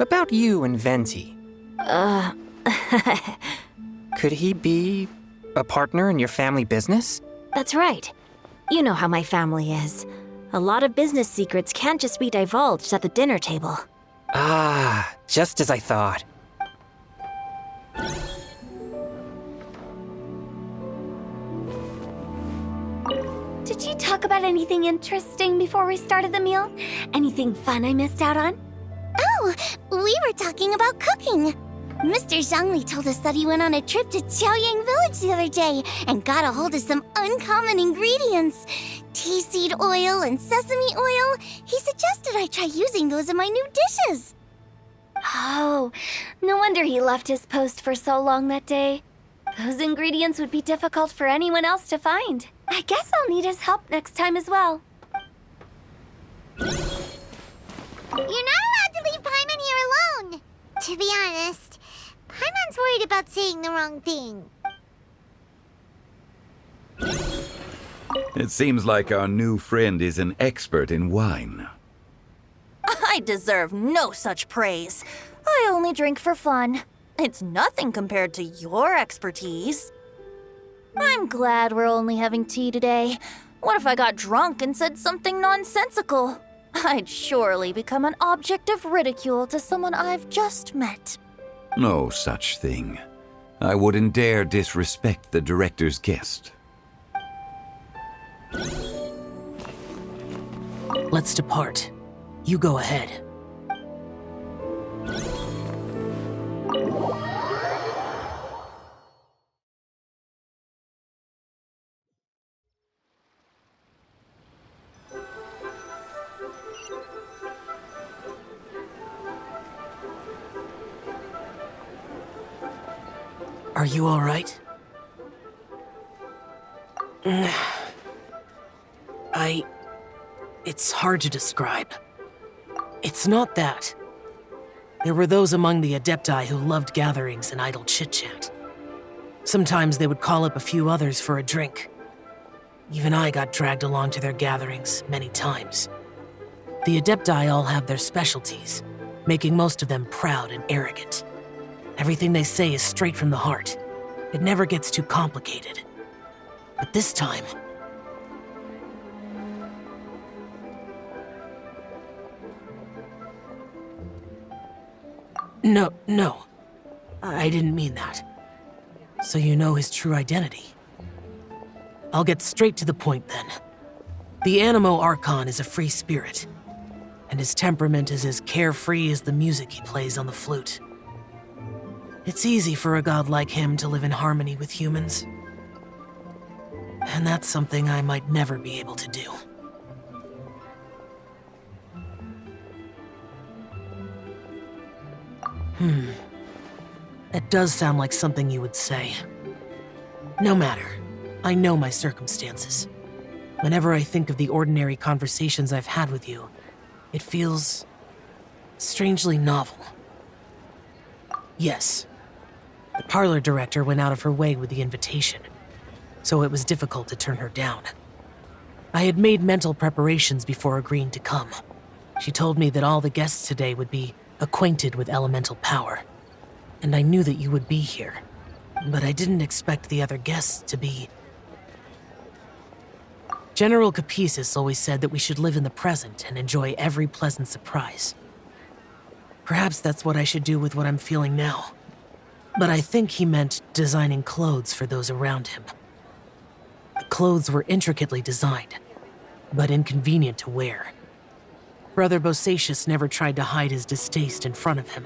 About you and Venti. Could he be a partner in your family business? That's right. You know how my family is. A lot of business secrets can't just be divulged at the dinner table. Ah, just as I thought. Did you talk about anything interesting before we started the meal? Anything fun I missed out on? Oh, we were talking about cooking. Mr. Zhangli told us that he went on a trip to Qiaoyang Village the other day and got a hold of some uncommon ingredients. Tea seed oil and sesame oil. He suggested I try using those in my new dishes. Oh, no wonder he left his post for so long that day. Those ingredients would be difficult for anyone else to find. I guess I'll need his help next time as well. You're not allowed to leave Paimon here alone. To be honest, Paimon's worried about saying the wrong thing. It seems like our new friend is an expert in wine. I deserve no such praise. I only drink for fun. It's nothing compared to your expertise. I'm glad we're only having tea today. What if I got drunk and said something nonsensical? I'd surely become an object of ridicule to someone I've just met. No such thing. I wouldn't dare disrespect the director's guest. Let's depart. You go ahead. Are you all right? It's hard to describe. It's not that. There were those among the Adepti who loved gatherings and idle chit-chat. Sometimes they would call up a few others for a drink. Even I got dragged along to their gatherings many times. The Adepti all have their specialties, making most of them proud and arrogant. Everything they say is straight from the heart. It never gets too complicated. But this time... No. I didn't mean that. So you know his true identity. I'll get straight to the point then. The Animo Archon is a free spirit, and his temperament is as carefree as the music he plays on the flute. It's easy for a god like him to live in harmony with humans. And that's something I might never be able to do. That does sound like something you would say. No matter. I know my circumstances. Whenever I think of the ordinary conversations I've had with you, it feels strangely novel. Yes. The parlor director went out of her way with the invitation, so it was difficult to turn her down. I had made mental preparations before agreeing to come. She told me that all the guests today would be acquainted with elemental power, and I knew that you would be here, but I didn't expect the other guests to be... General Capisis always said that we should live in the present and enjoy every pleasant surprise. Perhaps that's what I should do with what I'm feeling now. But I think he meant designing clothes for those around him. The clothes were intricately designed, but inconvenient to wear. Brother Bosacius never tried to hide his distaste in front of him.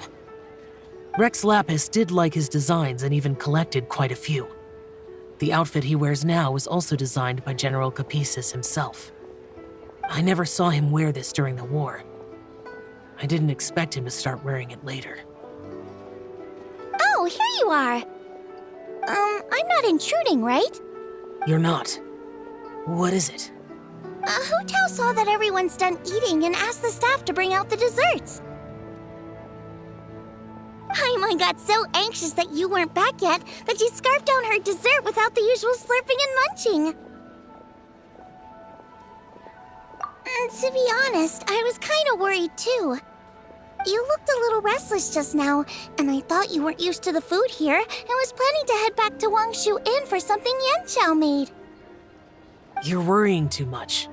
Rex Lapis did like his designs and even collected quite a few. The outfit he wears now was also designed by General Capisis himself. I never saw him wear this during the war. I didn't expect him to start wearing it later. Oh, here you are. I'm not intruding, right? You're not. What is it? Hu Tao saw that everyone's done eating and asked the staff to bring out the desserts. Paimon got so anxious that you weren't back yet that she scarfed down her dessert without the usual slurping and munching. To be honest, I was kind of worried too. You looked a little restless just now, and I thought you weren't used to the food here and was planning to head back to Wangshu Inn for something Yanxiao made. You're worrying too much.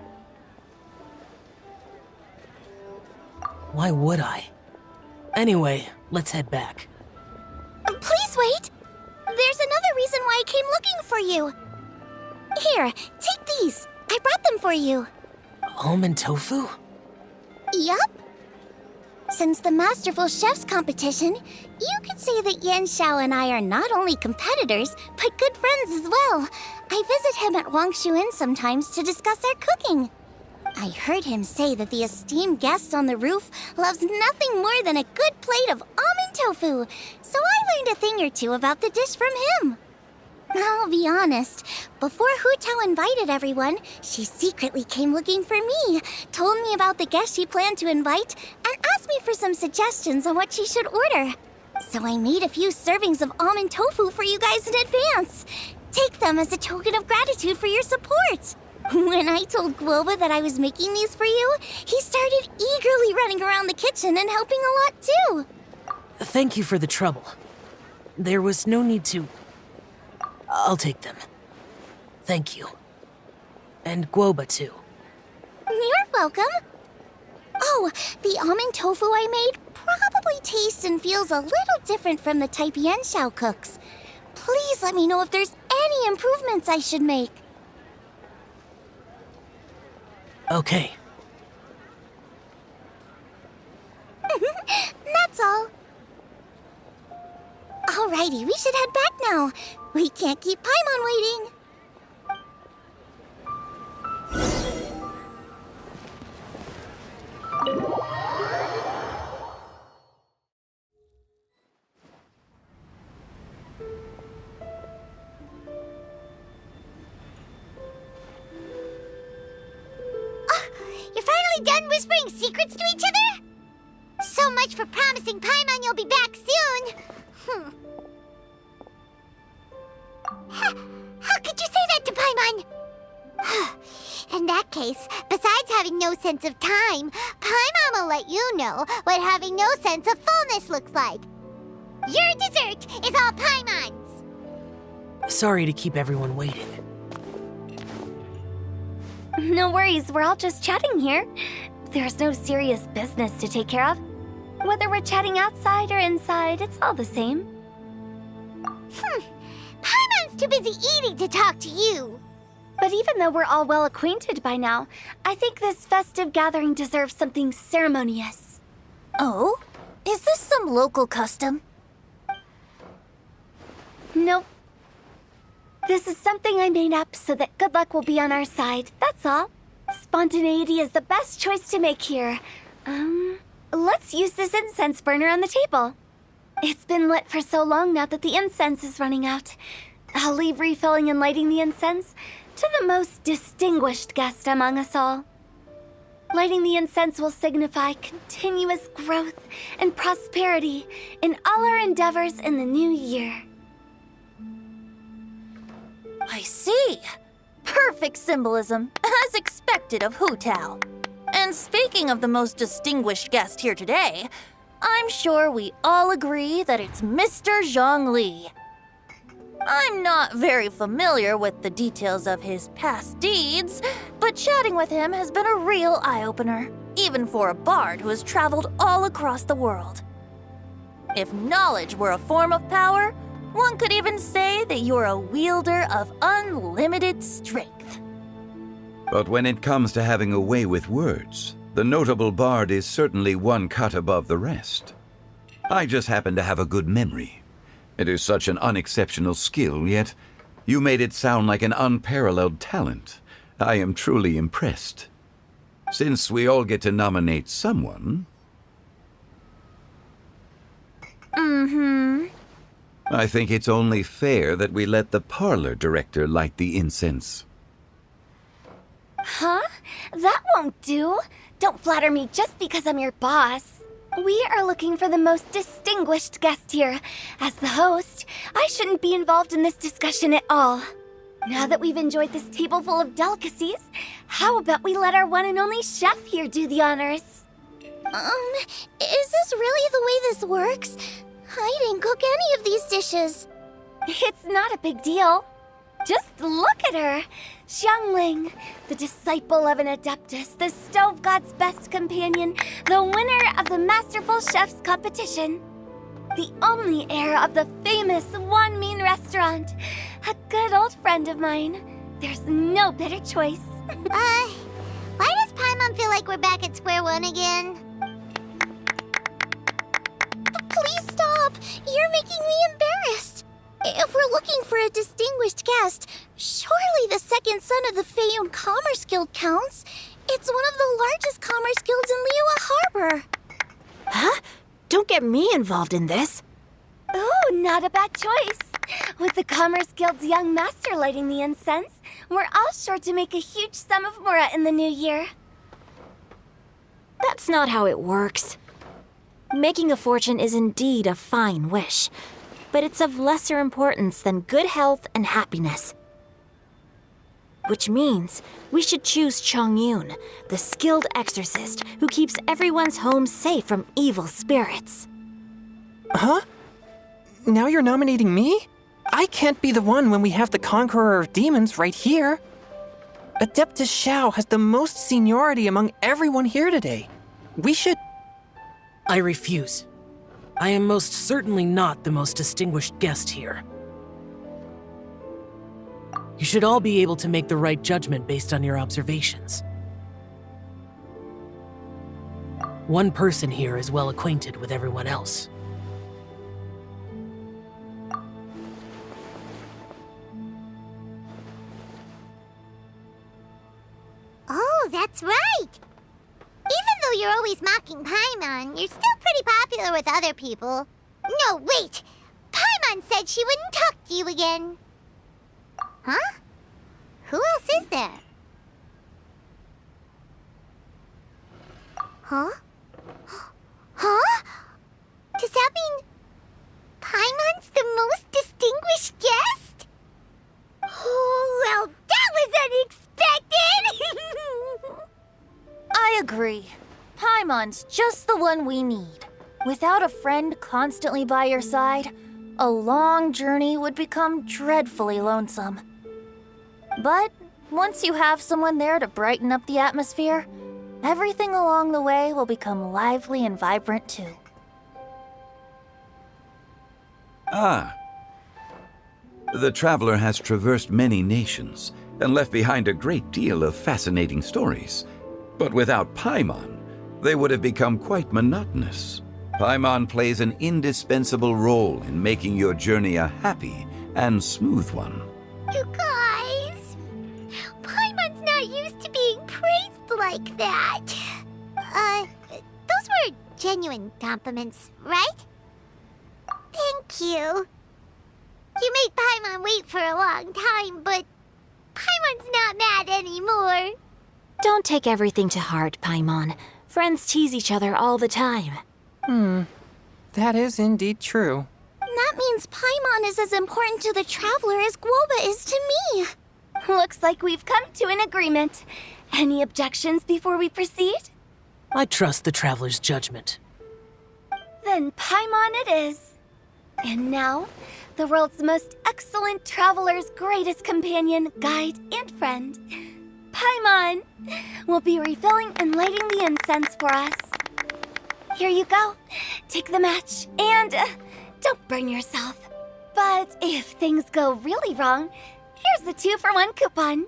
Why would I? Anyway, let's head back. Please wait! There's another reason why I came looking for you. Here, take these. I brought them for you. Almond tofu? Yup. Since the Masterful Chef's competition, you could say that Yanxiao and I are not only competitors, but good friends as well. I visit him at Wangshu Inn sometimes to discuss our cooking. I heard him say that the esteemed guest on the roof loves nothing more than a good plate of almond tofu, so I learned a thing or two about the dish from him. I'll be honest, before Hu Tao invited everyone, she secretly came looking for me, told me about the guests she planned to invite, and asked me for some suggestions on what she should order. So I made a few servings of almond tofu for you guys in advance. Take them as a token of gratitude for your support. When I told Guoba that I was making these for you, he started eagerly running around the kitchen and helping a lot too. Thank you for the trouble. There was no need to... I'll take them. Thank you. And Guoba too. You're welcome. Oh, the almond tofu I made probably tastes and feels a little different from the type Yanxiao cooks. Please let me know if there's any improvements I should make. Okay. That's all. Alrighty, we should head back now. We can't keep Paimon waiting. You're finally done whispering secrets to each other? So much for promising Paimon you'll be back soon. How could you say that to Paimon? In that case, besides having no sense of time, Paimon will let you know what having no sense of fullness looks like. Your dessert is all Paimon's. Sorry to keep everyone waiting. No worries, we're all just chatting here. There's no serious business to take care of. Whether we're chatting outside or inside, it's all the same. Paimon's too busy eating to talk to you. But even though we're all well acquainted by now, I think this festive gathering deserves something ceremonious. Oh? Is this some local custom? Nope. This is something I made up so that good luck will be on our side, that's all. Spontaneity is the best choice to make here. Let's use this incense burner on the table. It's been lit for so long now that the incense is running out. I'll leave refilling and lighting the incense to the most distinguished guest among us all. Lighting the incense will signify continuous growth and prosperity in all our endeavors in the new year. I see. Perfect symbolism, as expected of Hu Tao. And speaking of the most distinguished guest here today, I'm sure we all agree that it's Mr. Zhongli. I'm not very familiar with the details of his past deeds, but chatting with him has been a real eye-opener, even for a bard who has traveled all across the world. If knowledge were a form of power, one could even say that you're a wielder of unlimited strength. But when it comes to having a way with words, the notable bard is certainly one cut above the rest. I just happen to have a good memory. It is such an unexceptional skill, yet you made it sound like an unparalleled talent. I am truly impressed. Since we all get to nominate someone... I think it's only fair that we let the parlor director light the incense. Huh? That won't do. Don't flatter me just because I'm your boss. We are looking for the most distinguished guest here. As the host, I shouldn't be involved in this discussion at all. Now that we've enjoyed this table full of delicacies, how about we let our one and only chef here do the honors? Is this really the way this works? I didn't cook any of these dishes. It's not a big deal. Just look at her. Xiangling, the disciple of an Adeptus, the Stove God's best companion, the winner of the Masterful Chef's competition. The only heir of the famous Wanmin restaurant. A good old friend of mine. There's no better choice. Why does Paimon feel like we're back at square one again? Please stop! You're making me embarrassed. If we're looking for a distinguished guest, surely the second son of the Feiyun Commerce Guild counts. It's one of the largest commerce guilds in Liyue Harbor. Huh? Don't get me involved in this. Ooh, not a bad choice. With the Commerce Guild's young master lighting the incense, we're all sure to make a huge sum of mora in the new year. That's not how it works. Making a fortune is indeed a fine wish, but it's of lesser importance than good health and happiness. Which means we should choose Chongyun, the skilled exorcist who keeps everyone's home safe from evil spirits. Huh? Now you're nominating me? I can't be the one when we have the Conqueror of Demons right here. Adeptus Xiao has the most seniority among everyone here today. We should... I refuse. I am most certainly not the most distinguished guest here. You should all be able to make the right judgment based on your observations. One person here is well acquainted with everyone else. Oh, that's right! Even though you're always mocking Paimon, you're still pretty popular with other people. No, wait! Paimon said she wouldn't talk to you again. Huh? Who else is there? Huh? Huh? Does that mean Paimon's the most distinguished guest? Oh, well, that was unexpected! I agree. Paimon's just the one we need. Without a friend constantly by your side, a long journey would become dreadfully lonesome. But once you have someone there to brighten up the atmosphere, everything along the way will become lively and vibrant too. Ah. The traveler has traversed many nations and left behind a great deal of fascinating stories. But without Paimon, they would have become quite monotonous. Paimon plays an indispensable role in making your journey a happy and smooth one. You guys, Paimon's not used to being praised like that. Those were genuine compliments, right? Thank you. You made Paimon wait for a long time, but Paimon's not mad anymore. Don't take everything to heart, Paimon. Friends tease each other all the time. That is indeed true. That means Paimon is as important to the traveler as Guoba is to me. Looks like we've come to an agreement. Any objections before we proceed? I trust the traveler's judgment. Then Paimon it is. And now, the world's most excellent traveler's greatest companion, guide, and friend, Paimon, will be refilling and lighting the incense for us. Here you go. Take the match, and don't burn yourself. But if things go really wrong, here's the 2-for-1 coupon.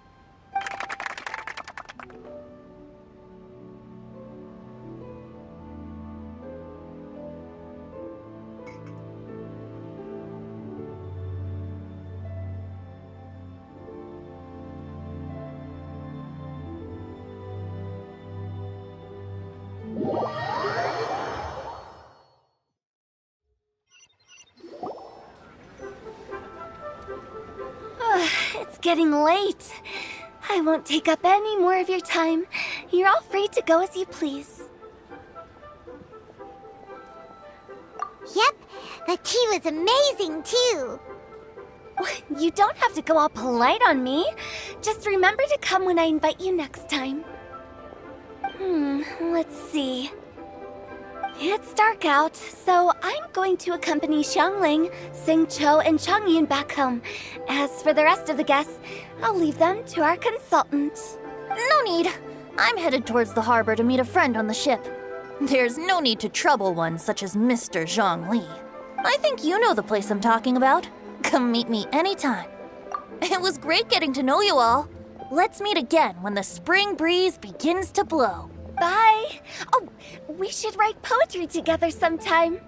It's getting late. I won't take up any more of your time. You're all free to go as you please. Yep, the tea was amazing too. You don't have to go all polite on me. Just remember to come when I invite you next time. Let's see. It's dark out, so I'm going to accompany Xiangling, Xingqiu, and Changyin back home. As for the rest of the guests, I'll leave them to our consultant. No need. I'm headed towards the harbor to meet a friend on the ship. There's no need to trouble one such as Mr. Zhongli. I think you know the place I'm talking about. Come meet me anytime. It was great getting to know you all. Let's meet again when the spring breeze begins to blow. Bye! Oh, we should write poetry together sometime.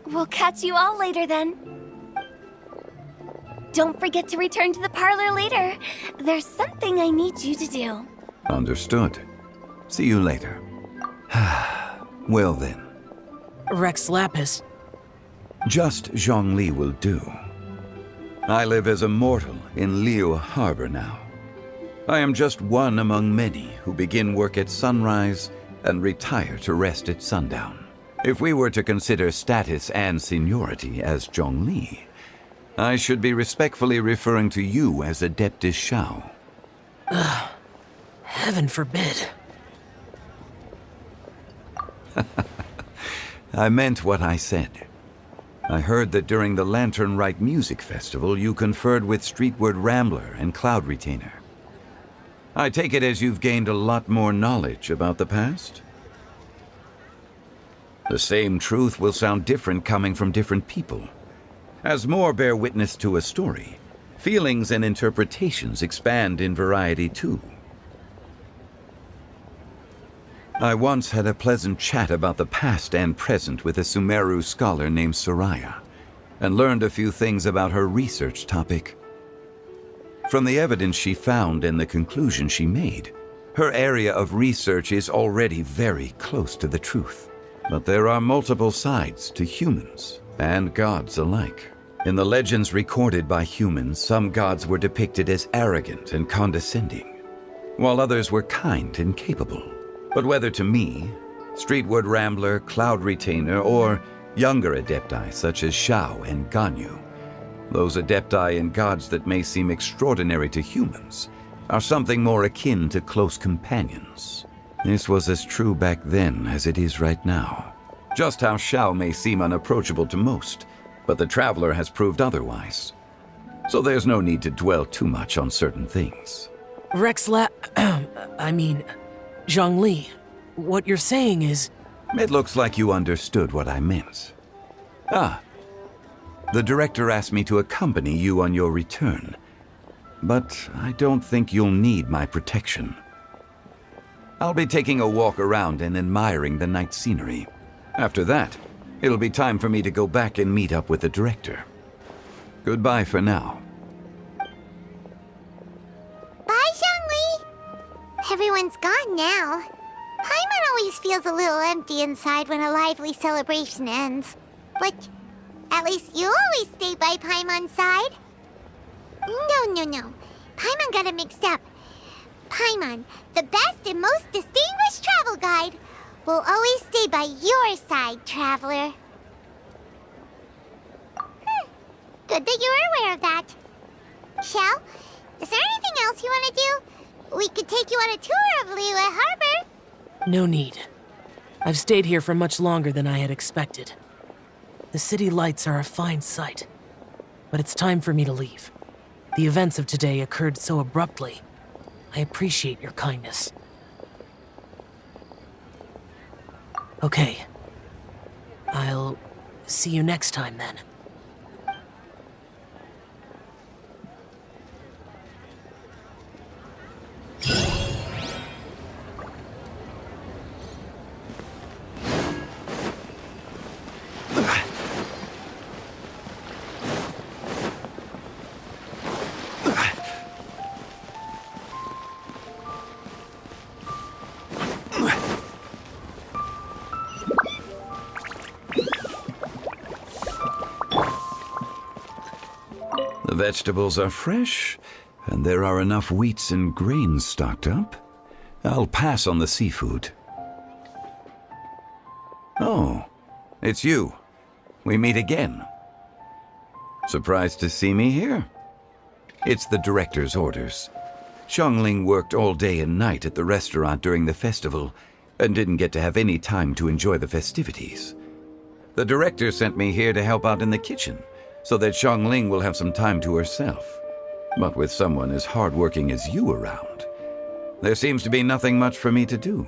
We'll catch you all later then. Don't forget to return to the parlor later. There's something I need you to do. Understood. See you later. Well then. Rex Lapis. Just Zhongli will do. I live as a mortal in Liu Harbor now. I am just one among many who begin work at sunrise and retire to rest at sundown. If we were to consider status and seniority as Zhongli, I should be respectfully referring to you as Adeptus Shao. Heaven forbid. I meant what I said. I heard that during the Lantern Rite Music Festival, you conferred with Streetward Rambler and Cloud Retainer. I take it as you've gained a lot more knowledge about the past? The same truth will sound different coming from different people. As more bear witness to a story, feelings and interpretations expand in variety too. I once had a pleasant chat about the past and present with a Sumeru scholar named Soraya, and learned a few things about her research topic. From the evidence she found and the conclusion she made, her area of research is already very close to the truth. But there are multiple sides to humans and gods alike. In the legends recorded by humans, some gods were depicted as arrogant and condescending, while others were kind and capable. But whether to me, Streetward Rambler, Cloud Retainer, or younger adepti such as Shao and Ganyu, those adepti and gods that may seem extraordinary to humans are something more akin to close companions. This was as true back then as it is right now. Just how Shao may seem unapproachable to most, but the Traveler has proved otherwise. So there's no need to dwell too much on certain things. Zhongli, what you're saying is... It looks like you understood what I meant. The director asked me to accompany you on your return, but I don't think you'll need my protection. I'll be taking a walk around and admiring the night scenery. After that, it'll be time for me to go back and meet up with the director. Goodbye for now. Bye, Zhongli! Everyone's gone now. Paimon always feels a little empty inside when a lively celebration ends. But at least you always stay by Paimon's side. No. Paimon got it mixed up. Paimon, the best and most distinguished travel guide, will always stay by your side, Traveler. Good that you're aware of that. Shao, is there anything else you want to do? We could take you on a tour of Liyue Harbor. No need. I've stayed here for much longer than I had expected. The city lights are a fine sight, but it's time for me to leave. The events of today occurred so abruptly. I appreciate your kindness. Okay. I'll see you next time then. The vegetables are fresh, and there are enough wheats and grains stocked up. I'll pass on the seafood. Oh, it's you. We meet again. Surprised to see me here? It's the director's orders. Xiangling worked all day and night at the restaurant during the festival and didn't get to have any time to enjoy the festivities. The director sent me here to help out in the kitchen so that Xiangling will have some time to herself. But with someone as hardworking as you around, there seems to be nothing much for me to do.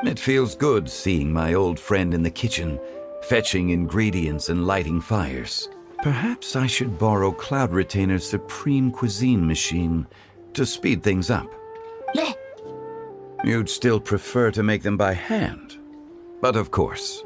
It feels good seeing my old friend in the kitchen, fetching ingredients and lighting fires. Perhaps I should borrow Cloud Retainer's Supreme Cuisine machine to speed things up. You'd still prefer to make them by hand, but of course.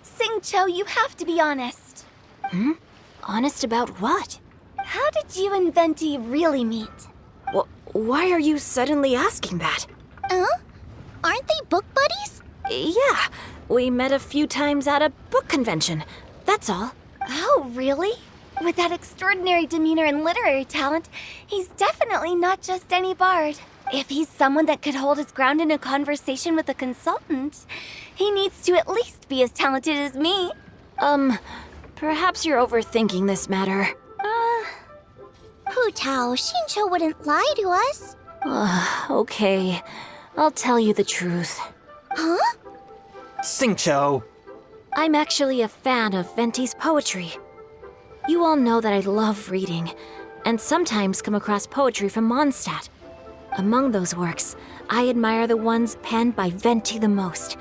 Sing-Cho, you have to be honest. Honest about what? How did you and Venti really meet? Why are you suddenly asking that? Aren't they book buddies? Yeah, we met a few times at a book convention. That's all. Oh, really? With that extraordinary demeanor and literary talent, he's definitely not just any bard. If he's someone that could hold his ground in a conversation with a consultant, he needs to at least be as talented as me. Perhaps you're overthinking this matter. Hu Tao, Xingqiu wouldn't lie to us. Okay. I'll tell you the truth. Huh? Sing-Cho! I'm actually a fan of Venti's poetry. You all know that I love reading, and sometimes come across poetry from Mondstadt. Among those works, I admire the ones penned by Venti the most.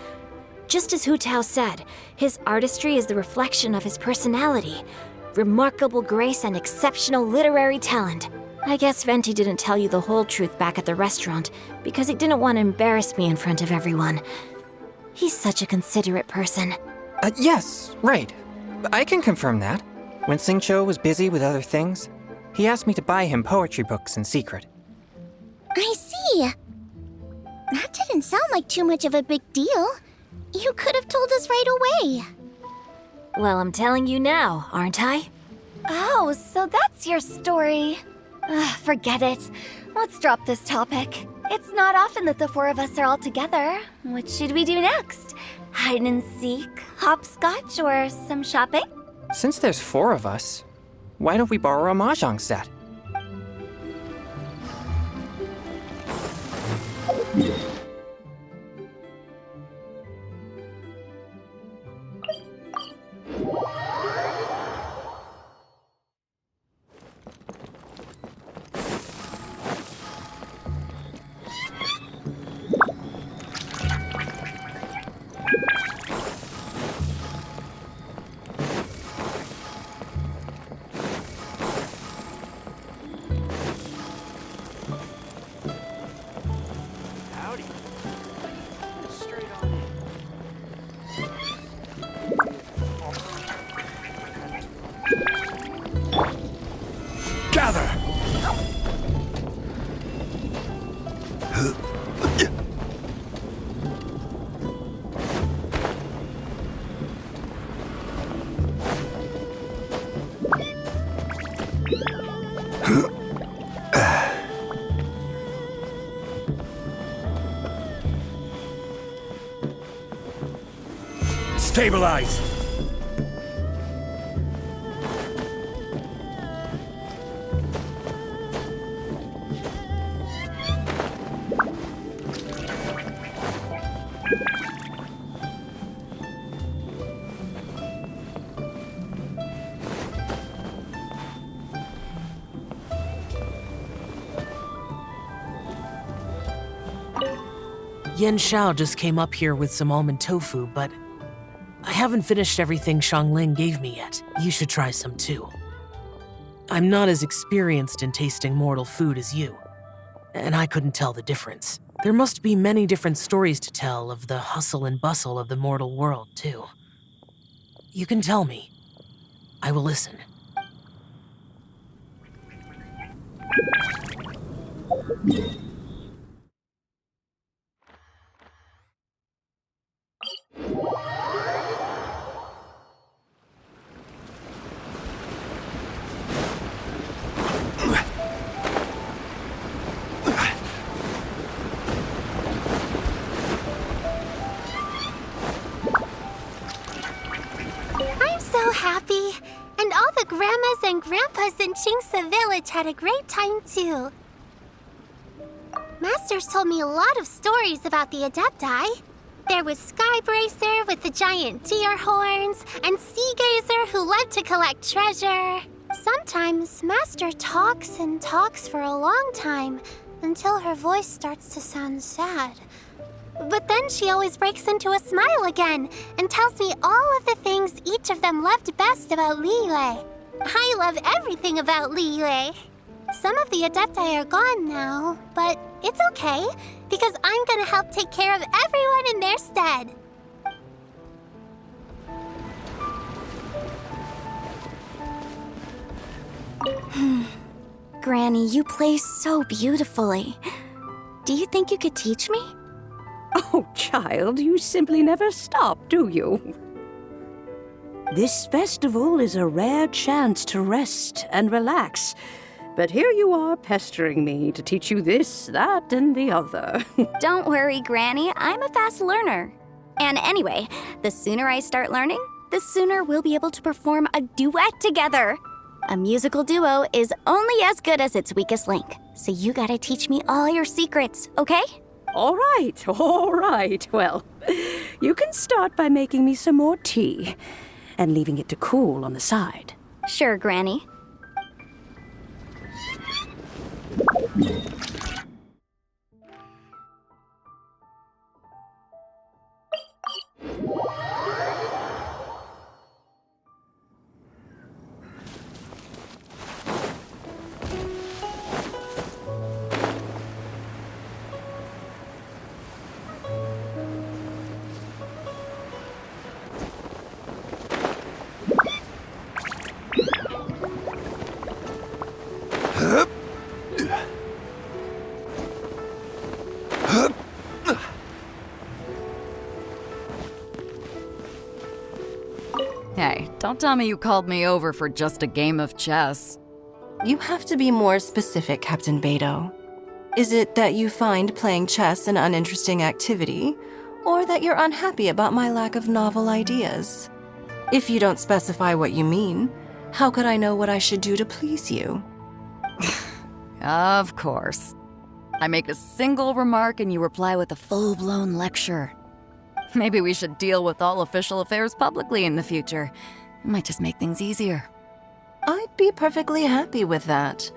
Just as Hu Tao said, his artistry is the reflection of his personality, remarkable grace and exceptional literary talent. I guess Venti didn't tell you the whole truth back at the restaurant because he didn't want to embarrass me in front of everyone. He's such a considerate person. Yes, right. I can confirm that. When Sing-Cho was busy with other things, he asked me to buy him poetry books in secret. I see. That didn't sound like too much of a big deal. You could have told us right away. Well, I'm telling you now, aren't I? Oh, so that's your story. Forget it. Let's drop this topic. It's not often that the four of us are all together. What should we do next? Hide and seek, hopscotch, or some shopping? Since there's 4 of us, why don't we borrow a mahjong set? Gather! Stabilize! Yen Xiao just came up here with some almond tofu, but I haven't finished everything Xiangling gave me yet. You should try some too. I'm not as experienced in tasting mortal food as you, and I couldn't tell the difference. There must be many different stories to tell of the hustle and bustle of the mortal world, too. You can tell me. I will listen. I'm so happy. And all the grandmas and grandpas in Chingsa Village had a great time too. Masters told me a lot of stories about the Adepti. There was Skybracer with the giant deer horns, and Sea Gazer who loved to collect treasure. Sometimes Master talks and talks for a long time, until her voice starts to sound sad. But then she always breaks into a smile again, and tells me all of the things each of them loved best about Liyue. I love everything about Liyue. Some of the Adepti are gone now, but it's okay, because I'm gonna help take care of everyone in their stead. Granny, you play so beautifully. Do you think you could teach me? Oh, child, you simply never stop, do you? This festival is a rare chance to rest and relax. But here you are pestering me to teach you this, that, and the other. Don't worry, Granny. I'm a fast learner. And anyway, the sooner I start learning, the sooner we'll be able to perform a duet together. A musical duo is only as good as its weakest link. So you gotta teach me all your secrets, okay? All right. Well, you can start by making me some more tea and leaving it to cool on the side. Sure, Granny. Hey, don't tell me you called me over for just a game of chess. You have to be more specific, Captain Beto. Is it that you find playing chess an uninteresting activity, or that you're unhappy about my lack of novel ideas? If you don't specify what you mean, how could I know what I should do to please you? Of course. I make a single remark and you reply with a full-blown lecture. Maybe we should deal with all official affairs publicly in the future. It might just make things easier. I'd be perfectly happy with that.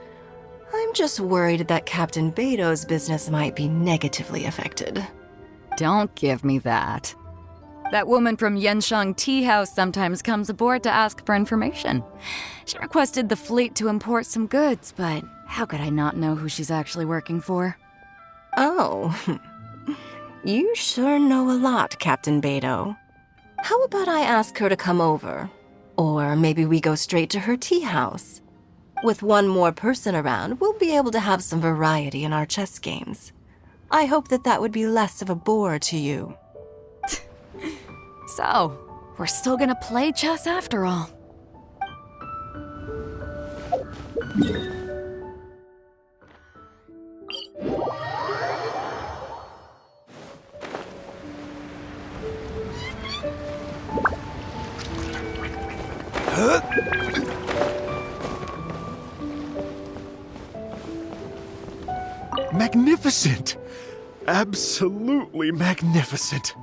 I'm just worried that Captain Beto's business might be negatively affected. Don't give me that. That woman from Yenshang Tea House sometimes comes aboard to ask for information. She requested the fleet to import some goods, but how could I not know who she's actually working for? Oh, you sure know a lot, Captain Beto. How about I ask her to come over? Or maybe we go straight to her tea house. With one more person around, we'll be able to have some variety in our chess games. I hope that would be less of a bore to you. So, we're still gonna play chess after all. Magnificent! Absolutely magnificent!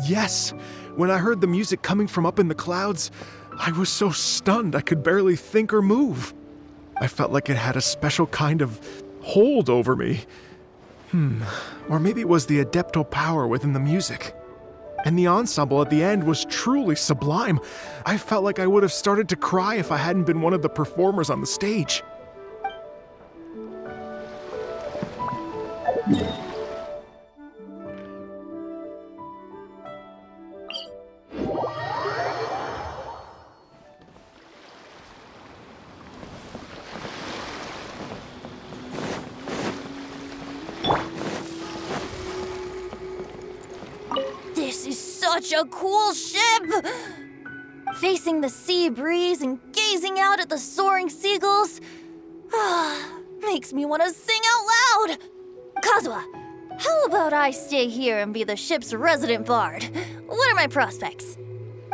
Yes, when I heard the music coming from up in the clouds, I was so stunned I could barely think or move. I felt like it had a special kind of hold over me. Or maybe it was the adeptal power within the music. And the ensemble at the end was truly sublime. I felt like I would have started to cry if I hadn't been one of the performers on the stage. such a cool ship! Facing the sea breeze and gazing out at the soaring seagulls, makes me want to sing out loud! Kazuha, how about I stay here and be the ship's resident bard? What are my prospects?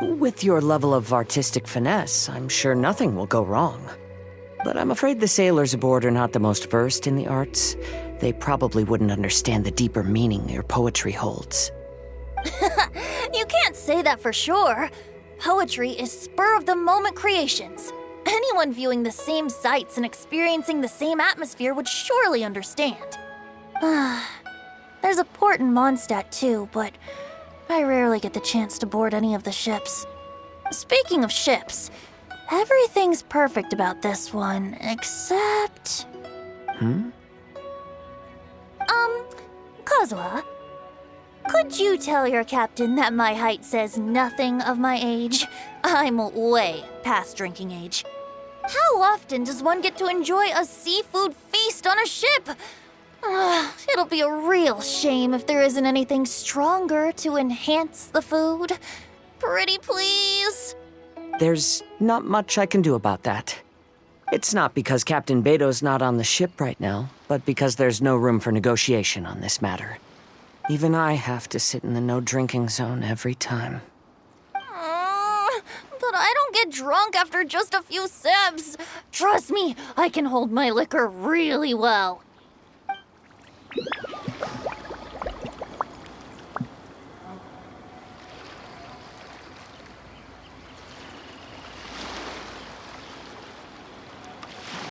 With your level of artistic finesse, I'm sure nothing will go wrong. But I'm afraid the sailors aboard are not the most versed in the arts. They probably wouldn't understand the deeper meaning your poetry holds. You can't say that for sure. Poetry is spur-of-the-moment creations. Anyone viewing the same sights and experiencing the same atmosphere would surely understand. There's a port in Mondstadt too, but I rarely get the chance to board any of the ships. Speaking of ships, everything's perfect about this one, except... Kazuha, could you tell your captain that my height says nothing of my age? I'm way past drinking age. How often does one get to enjoy a seafood feast on a ship? It'll be a real shame if there isn't anything stronger to enhance the food. Pretty please? There's not much I can do about that. It's not because Captain Beto's not on the ship right now, but because there's no room for negotiation on this matter. Even I have to sit in the no-drinking zone every time. But I don't get drunk after just a few sips. Trust me, I can hold my liquor really well.